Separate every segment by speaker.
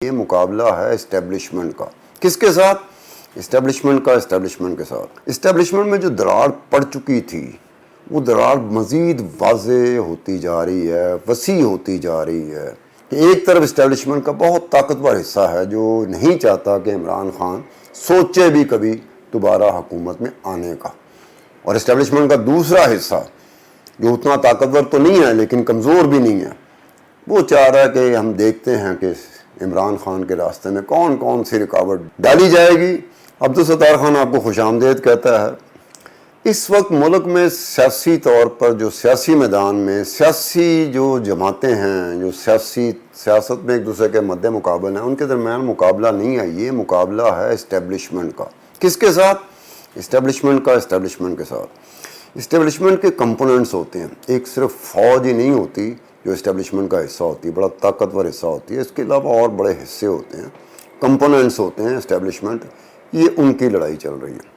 Speaker 1: یہ مقابلہ ہے اسٹیبلشمنٹ کا. کس کے ساتھ؟ اسٹیبلشمنٹ کا اسٹیبلشمنٹ کے ساتھ. اسٹیبلشمنٹ میں جو دراڑ پڑ چکی تھی وہ دراڑ مزید واضح ہوتی جا رہی ہے, وسیع ہوتی جا رہی ہے. ایک طرف اسٹیبلشمنٹ کا بہت طاقتور حصہ ہے جو نہیں چاہتا کہ عمران خان سوچے بھی کبھی دوبارہ حکومت میں آنے کا, اور اسٹیبلشمنٹ کا دوسرا حصہ جو اتنا طاقتور تو نہیں ہے لیکن کمزور بھی نہیں ہے, وہ چاہ رہا ہے کہ ہم دیکھتے ہیں کہ عمران خان کے راستے میں کون کون سی رکاوٹ ڈالی جائے گی. عبدالستار خان آپ کو خوش آمدید کہتا ہے. اس وقت ملک میں سیاسی طور پر جو سیاسی میدان میں سیاسی جو جماعتیں ہیں, جو سیاست میں ایک دوسرے کے مد مقابل ہیں, ان کے درمیان مقابلہ نہیں ہے, یہ مقابلہ ہے اسٹیبلشمنٹ کا. کس کے ساتھ؟ اسٹیبلشمنٹ کا اسٹیبلشمنٹ کے ساتھ. اسٹیبلشمنٹ کے کمپوننٹس ہوتے ہیں, ایک صرف فوج ہی نہیں ہوتی جو اسٹیبلشمنٹ کا حصہ ہوتی ہے, بڑا طاقتور حصہ ہوتی ہے, اس کے علاوہ اور بڑے حصے ہوتے ہیں, کمپوننٹس ہوتے ہیں اسٹیبلشمنٹ. یہ ان کی لڑائی چل رہی ہے,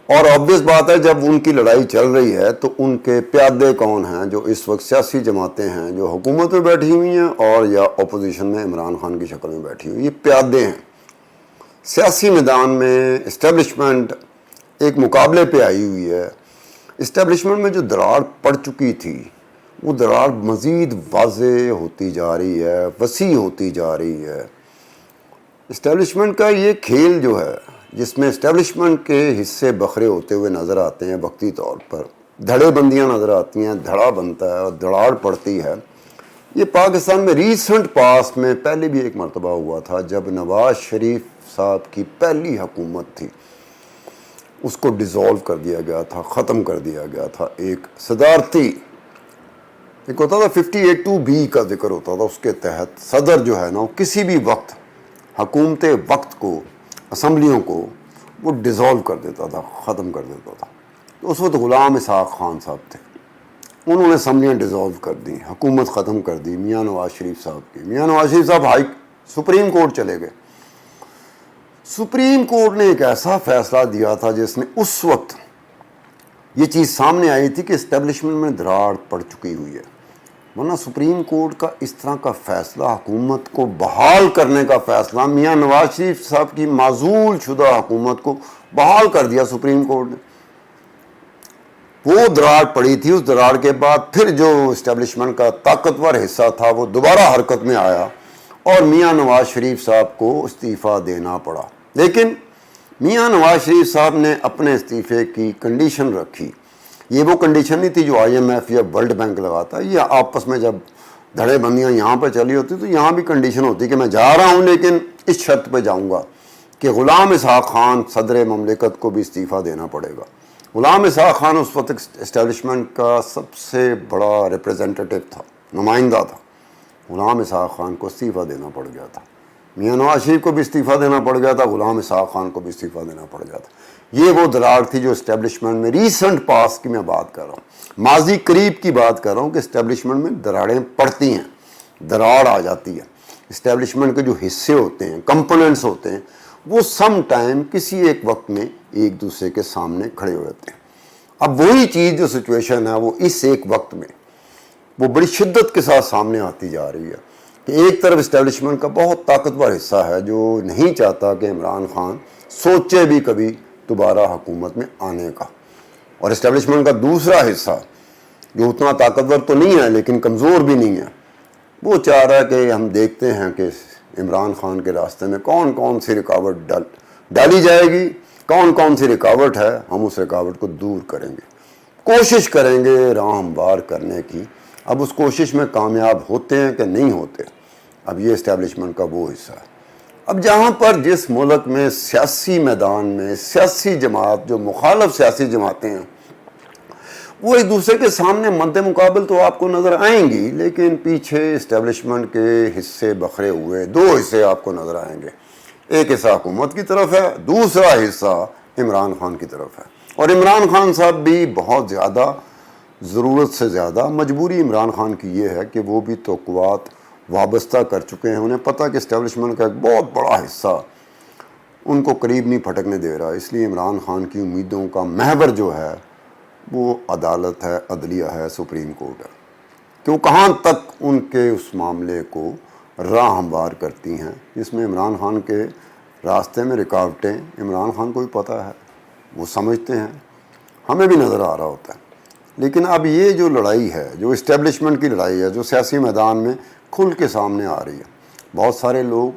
Speaker 1: اور آبویس بات ہے جب ان کی لڑائی چل رہی ہے تو ان کے پیادے کون ہیں جو اس وقت سیاسی جماعتیں ہیں جو حکومت میں بیٹھی ہوئی ہیں اور یا اپوزیشن میں عمران خان کی شکل میں بیٹھی ہوئی, یہ پیادے ہیں. سیاسی میدان میں اسٹیبلشمنٹ ایک مقابلے پہ آئی ہوئی ہے. اسٹیبلشمنٹ میں جو دراڑ پڑ چکی تھی وہ دراڑ مزید واضح ہوتی جا رہی ہے, وسیع ہوتی جا رہی ہے. اسٹیبلشمنٹ کا یہ کھیل جو ہے جس میں اسٹیبلشمنٹ کے حصے بکھرے ہوتے ہوئے نظر آتے ہیں, وقتی طور پر دھڑے بندیاں نظر آتی ہیں, دھڑا بنتا ہے اور دھڑاڑ پڑتی ہے. یہ پاکستان میں ریسنٹ پاسٹ میں پہلے بھی ایک مرتبہ ہوا تھا جب نواز شریف صاحب کی پہلی حکومت تھی, اس کو ڈیزالو کر دیا گیا تھا, ختم کر دیا گیا تھا. ایک صدارتی ایک ہوتا تھا 58(2)B کا ذکر ہوتا تھا, اس کے تحت صدر جو ہے نا وہ کسی بھی وقت حکومت وقت کو, اسمبلیوں کو وہ ڈیزالو کر دیتا تھا, ختم کر دیتا تھا. تو اس وقت غلام اسحاق خان صاحب تھے, انہوں نے اسمبلیاں ڈیزالو کر دیں, حکومت ختم کر دی میاں نواز شریف صاحب کی. میاں نواز شریف صاحب سپریم کورٹ چلے گئے. سپریم کورٹ نے ایک ایسا فیصلہ دیا تھا جس نے اس وقت یہ چیز سامنے آئی تھی کہ اسٹیبلشمنٹ میں دراڑ پڑ چکی ہوئی ہے, ورنہ سپریم کورٹ کا اس طرح کا فیصلہ, حکومت کو بحال کرنے کا فیصلہ, میاں نواز شریف صاحب کی معزول شدہ حکومت کو بحال کر دیا سپریم کورٹ نے. وہ دراڑ پڑی تھی, اس دراڑ کے بعد پھر جو اسٹیبلشمنٹ کا طاقتور حصہ تھا وہ دوبارہ حرکت میں آیا اور میاں نواز شریف صاحب کو استعفیٰ دینا پڑا. لیکن میاں نواز شریف صاحب نے اپنے استعفے کی کنڈیشن رکھی. یہ وہ کنڈیشن نہیں تھی جو IMF یا ورلڈ بینک لگاتا ہے, یہ آپس میں جب دھڑے بندیاں یہاں پہ چلی ہوتی تو یہاں بھی کنڈیشن ہوتی کہ میں جا رہا ہوں لیکن اس شرط پہ جاؤں گا کہ غلام اسحاق خان صدر مملکت کو بھی استعفیٰ دینا پڑے گا. غلام اسحاق خان اس وقت اسٹیبلشمنٹ کا سب سے بڑا ریپریزنٹیٹیو تھا, نمائندہ تھا. غلام اسحاق خان کو استعفیٰ دینا پڑ گیا تھا, میاں نواز شریف کو بھی استعفیٰ دینا پڑ گیا تھا, غلام اسحاق خان کو بھی استعفیٰ دینا پڑ گیا تھا. یہ وہ دراڑ تھی جو اسٹیبلشمنٹ میں ریسنٹ پاس کی میں بات کر رہا ہوں, ماضی قریب کی بات کر رہا ہوں کہ اسٹیبلشمنٹ میں دراڑیں پڑتی ہیں, دراڑ آ جاتی ہے. اسٹیبلشمنٹ کے جو حصے ہوتے ہیں, کمپوننٹس ہوتے ہیں, وہ سم ٹائم کسی ایک وقت میں ایک دوسرے کے سامنے کھڑے ہو جاتے ہیں. اب وہی چیز جو سچویشن ہے وہ اس ایک وقت میں وہ بڑی شدت کے ساتھ سامنے آتی جا رہی ہے کہ ایک طرف اسٹیبلشمنٹ کا بہت طاقتور حصہ ہے جو نہیں چاہتا کہ عمران خان سوچے بھی کبھی دوبارہ حکومت میں آنے کا, اور اسٹیبلشمنٹ کا دوسرا حصہ جو اتنا طاقتور تو نہیں ہے لیکن کمزور بھی نہیں ہے, وہ چاہ رہا ہے کہ ہم دیکھتے ہیں کہ عمران خان کے راستے میں کون کون سی رکاوٹ ڈالی جائے گی, کون کون سی رکاوٹ ہے, ہم اس رکاوٹ کو دور کریں گے, کوشش کریں گے راہ ہموار کرنے کی. اب اس کوشش میں کامیاب ہوتے ہیں کہ نہیں ہوتے, اب یہ اسٹیبلشمنٹ کا وہ حصہ ہے. اب جہاں پر جس ملک میں سیاسی میدان میں سیاسی جماعت جو مخالف سیاسی جماعتیں ہیں وہ ایک دوسرے کے سامنے مد مقابل تو آپ کو نظر آئیں گی, لیکن پیچھے اسٹیبلشمنٹ کے حصے بکھرے ہوئے دو حصے آپ کو نظر آئیں گے. ایک حصہ حکومت کی طرف ہے, دوسرا حصہ عمران خان کی طرف ہے. اور عمران خان صاحب بھی بہت زیادہ, ضرورت سے زیادہ مجبوری عمران خان کی یہ ہے کہ وہ بھی توقعات وابستہ کر چکے ہیں. انہیں پتہ کہ اسٹیبلشمنٹ کا ایک بہت بڑا حصہ ان کو قریب نہیں پھٹکنے دے رہا, اس لیے عمران خان کی امیدوں کا محور جو ہے وہ عدالت ہے, عدلیہ ہے, سپریم کورٹ ہے, کہ وہ کہاں تک ان کے اس معاملے کو راہ ہموار کرتی ہیں، جس میں عمران خان کے راستے میں رکاوٹیں عمران خان کو بھی پتہ ہے، وہ سمجھتے ہیں، ہمیں بھی نظر آ رہا ہوتا ہے۔ لیکن اب یہ جو لڑائی ہے، جو اسٹیبلشمنٹ کی لڑائی ہے، جو سیاسی میدان میں کھل کے سامنے آ رہی ہے، بہت سارے لوگ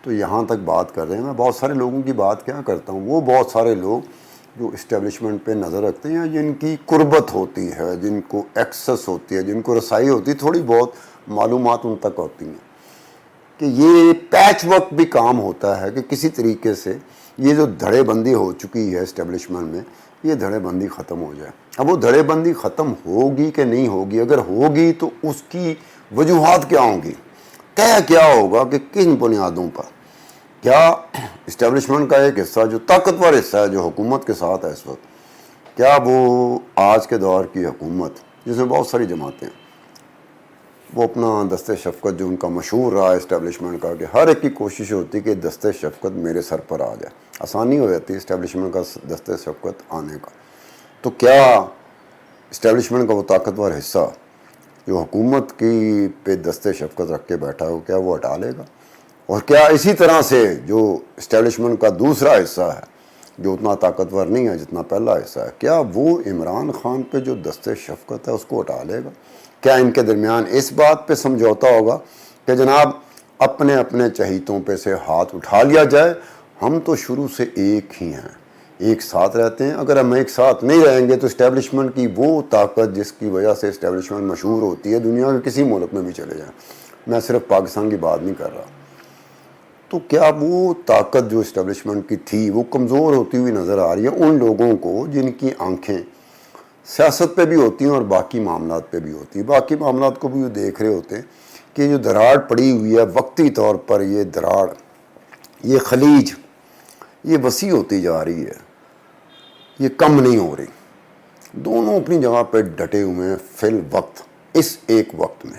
Speaker 1: تو یہاں تک بات کر رہے ہیں، میں بہت سارے لوگوں کی بات کیا کرتا ہوں، وہ بہت سارے لوگ جو اسٹیبلشمنٹ پہ نظر رکھتے ہیں، جن کی قربت ہوتی ہے، جن کو ایکسس ہوتی ہے، جن کو رسائی ہوتی ہے، تھوڑی بہت معلومات ان تک ہوتی ہیں کہ یہ پیچ ورک بھی کام ہوتا ہے کہ کسی طریقے سے یہ جو دھڑے بندی ہو چکی ہے اسٹیبلشمنٹ میں، یہ دھڑے بندی ختم ہو جائے۔ اب وہ دھڑے بندی ختم ہوگی کہ نہیں ہوگی؟ اگر ہوگی تو اس کی وجوہات کیا ہوں گی؟ طے کیا ہوگا کہ کن بنیادوں پر؟ کیا اسٹیبلشمنٹ کا ایک حصہ جو طاقتور حصہ ہے، جو حکومت کے ساتھ ہے اس وقت، کیا وہ آج کے دور کی حکومت جس میں بہت ساری جماعتیں ہیں، وہ اپنا دست شفقت جو ان کا مشہور رہا ہے اسٹیبلشمنٹ کا، کہ ہر ایک کی کوشش ہوتی ہے کہ دست شفقت میرے سر پر آ جائے، آسانی ہو جاتی ہے اسٹیبلشمنٹ کا دست شفقت آنے کا، تو کیا اسٹیبلشمنٹ کا وہ طاقتور حصہ جو حکومت کی پہ دست شفقت رکھ کے بیٹھا ہو، کیا وہ ہٹا لے گا؟ اور کیا اسی طرح سے جو اسٹیبلشمنٹ کا دوسرا حصہ ہے، جو اتنا طاقتور نہیں ہے جتنا پہلا حصہ ہے، کیا وہ عمران خان پہ جو دست شفقت ہے اس کو ہٹا لے گا؟ کیا ان کے درمیان اس بات پہ سمجھوتا ہوگا کہ جناب اپنے اپنے چہیتوں پہ سے ہاتھ اٹھا لیا جائے، ہم تو شروع سے ایک ہی ہیں، ایک ساتھ رہتے ہیں، اگر ہم ایک ساتھ نہیں رہیں گے تو اسٹیبلشمنٹ کی وہ طاقت جس کی وجہ سے اسٹیبلشمنٹ مشہور ہوتی ہے، دنیا کے کسی ملک میں بھی چلے جائیں، میں صرف پاکستان کی بات نہیں کر رہا، تو کیا وہ طاقت جو اسٹیبلشمنٹ کی تھی وہ کمزور ہوتی ہوئی نظر آ رہی ہے ان لوگوں کو جن کی آنکھیں سیاست پہ بھی ہوتی ہیں اور باقی معاملات پہ بھی ہوتی ہیں؟ باقی معاملات کو بھی وہ دیکھ رہے ہوتے ہیں کہ جو دراڑ پڑی ہوئی ہے وقتی طور پر، یہ دراڑ، یہ خلیج، یہ وسیع ہوتی جا رہی ہے، یہ کم نہیں ہو رہی، دونوں اپنی جگہ پہ ڈٹے ہوئے ہیں فی الوقت، اس ایک وقت میں،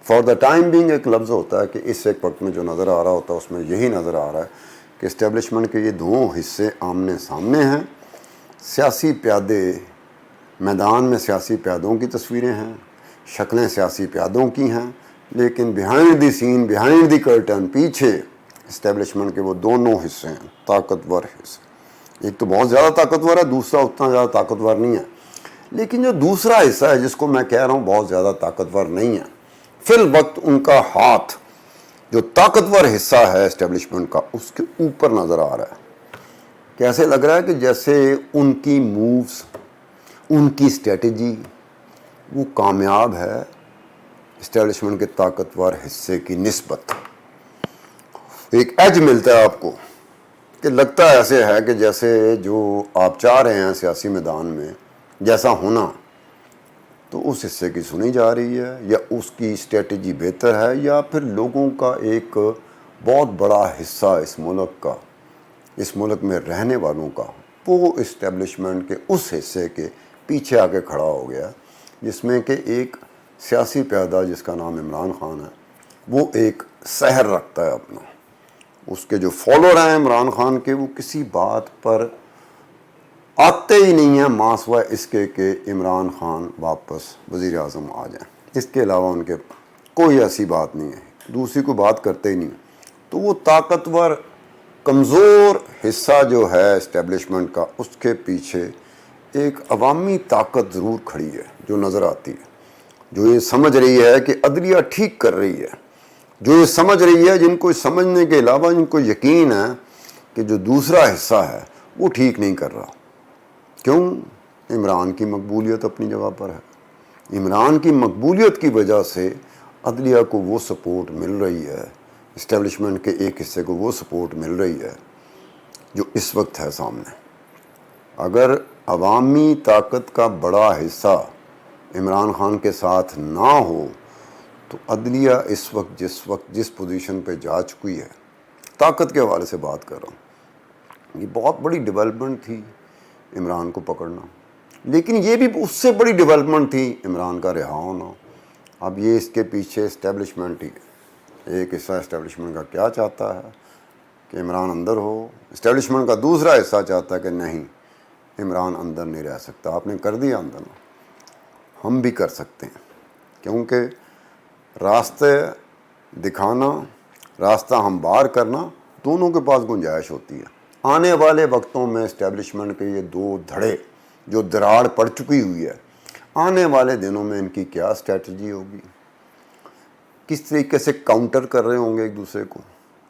Speaker 1: فار دا ٹائم بینگ ایک لفظ ہوتا ہے کہ اس ایک وقت میں جو نظر آ رہا ہوتا ہے اس میں یہی نظر آ رہا ہے کہ اسٹیبلشمنٹ کے یہ دونوں حصے آمنے سامنے ہیں، سیاسی پیادے میدان میں، سیاسی پیادوں کی تصویریں ہیں، شکلیں سیاسی پیادوں کی ہیں، لیکن behind the scene, behind the curtain, پیچھے اسٹیبلشمنٹ کے وہ دونوں حصے ہیں، طاقتور حصے، ایک تو بہت زیادہ طاقتور ہے، دوسرا اتنا زیادہ طاقتور نہیں ہے، لیکن جو دوسرا حصہ ہے جس کو میں کہہ رہا ہوں بہت زیادہ طاقتور نہیں ہے، فی الوقت ان کا ہاتھ جو طاقتور حصہ ہے اسٹیبلشمنٹ کا اس کے اوپر نظر آ رہا ہے، کیسے لگ رہا ہے کہ جیسے ان کی مووز، ان کی اسٹریٹجی وہ کامیاب ہے اسٹیبلشمنٹ کے طاقتور حصے کی نسبت، ایک ایج ملتا ہے آپ کو کہ لگتا ایسے ہے کہ جیسے جو آپ چاہ رہے ہیں سیاسی میدان میں جیسا ہونا تو اس حصے کی سنی جا رہی ہے، یا اس کی اسٹریٹجی بہتر ہے، یا پھر لوگوں کا ایک بہت بڑا حصہ اس ملک کا، اس ملک میں رہنے والوں کا، وہ اسٹیبلشمنٹ کے اس حصے کے پیچھے آ کے کھڑا ہو گیا جس میں کہ ایک سیاسی پیادہ جس کا نام عمران خان ہے، وہ ایک سحر رکھتا ہے اپنا، اس کے جو فالوور ہیں عمران خان کے، وہ کسی بات پر آتے ہی نہیں ہیں ماں سوائے اس کے کہ عمران خان واپس وزیر اعظم آ جائیں، اس کے علاوہ ان کے کوئی ایسی بات نہیں ہے، دوسری کوئی بات کرتے ہی نہیں، تو وہ طاقتور کمزور حصہ جو ہے اسٹیبلشمنٹ کا، اس کے پیچھے ایک عوامی طاقت ضرور کھڑی ہے جو نظر آتی ہے، جو یہ سمجھ رہی ہے کہ عدلیہ ٹھیک کر رہی ہے، جو یہ سمجھ رہی ہے، جن کو سمجھنے کے علاوہ جن کو یقین ہے کہ جو دوسرا حصہ ہے وہ ٹھیک نہیں کر رہا۔ کیوں؟ عمران کی مقبولیت اپنی جگہ پر ہے، عمران کی مقبولیت کی وجہ سے عدلیہ کو وہ سپورٹ مل رہی ہے، اسٹیبلشمنٹ کے ایک حصے کو وہ سپورٹ مل رہی ہے جو اس وقت ہے سامنے۔ اگر عوامی طاقت کا بڑا حصہ عمران خان کے ساتھ نہ ہو تو عدلیہ اس وقت جس پوزیشن پہ جا چکی ہے، طاقت کے حوالے سے بات کر رہا ہوں، یہ بہت بڑی ڈیولپمنٹ تھی عمران کو پکڑنا، لیکن یہ بھی اس سے بڑی ڈیولپمنٹ تھی عمران کا رہا ہونا۔ اب یہ اس کے پیچھے اسٹیبلشمنٹ ہی ایک حصہ اسٹیبلشمنٹ کا کیا چاہتا ہے کہ عمران اندر ہو، اسٹیبلشمنٹ کا دوسرا حصہ چاہتا ہے کہ نہیں، عمران اندر نہیں رہ سکتا، آپ نے کر دیا اندر، ہم بھی کر سکتے ہیں، کیونکہ راستے دکھانا، راستہ ہموار کرنا، دونوں کے پاس گنجائش ہوتی ہے۔ آنے والے وقتوں میں اسٹیبلشمنٹ کے یہ دو دھڑے جو دراڑ پڑ چکی ہوئی ہے، آنے والے دنوں میں ان کی کیا اسٹریٹجی ہوگی، کس طریقے سے کاؤنٹر کر رہے ہوں گے ایک دوسرے کو،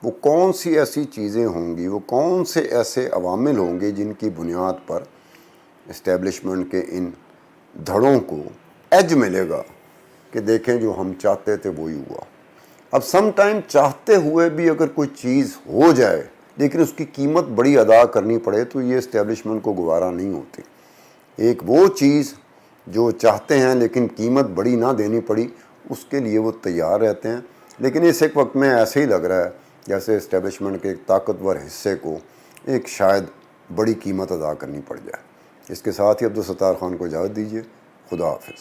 Speaker 1: وہ کون سی ایسی چیزیں ہوں گی، وہ کون سے ایسے عوامل ہوں گے جن کی بنیاد پر اسٹیبلشمنٹ کے ان دھڑوں کو ایج ملے گا کہ دیکھیں جو ہم چاہتے تھے وہی ہوا۔ اب سم ٹائم چاہتے ہوئے بھی اگر کوئی چیز ہو جائے لیکن اس کی قیمت بڑی ادا کرنی پڑے تو یہ اسٹیبلشمنٹ کو گوارا نہیں ہوتی۔ ایک وہ چیز جو چاہتے ہیں لیکن قیمت بڑی نہ دینی پڑی، اس کے لیے وہ تیار رہتے ہیں، لیکن اس ایک وقت میں ایسے ہی لگ رہا ہے جیسے اسٹیبلشمنٹ کے ایک طاقتور حصے کو ایک شاید بڑی قیمت ادا کرنی پڑ جائے۔ اس کے ساتھ ہی عبدالستار خان کو اجازت دیجیے۔ خدا حافظ۔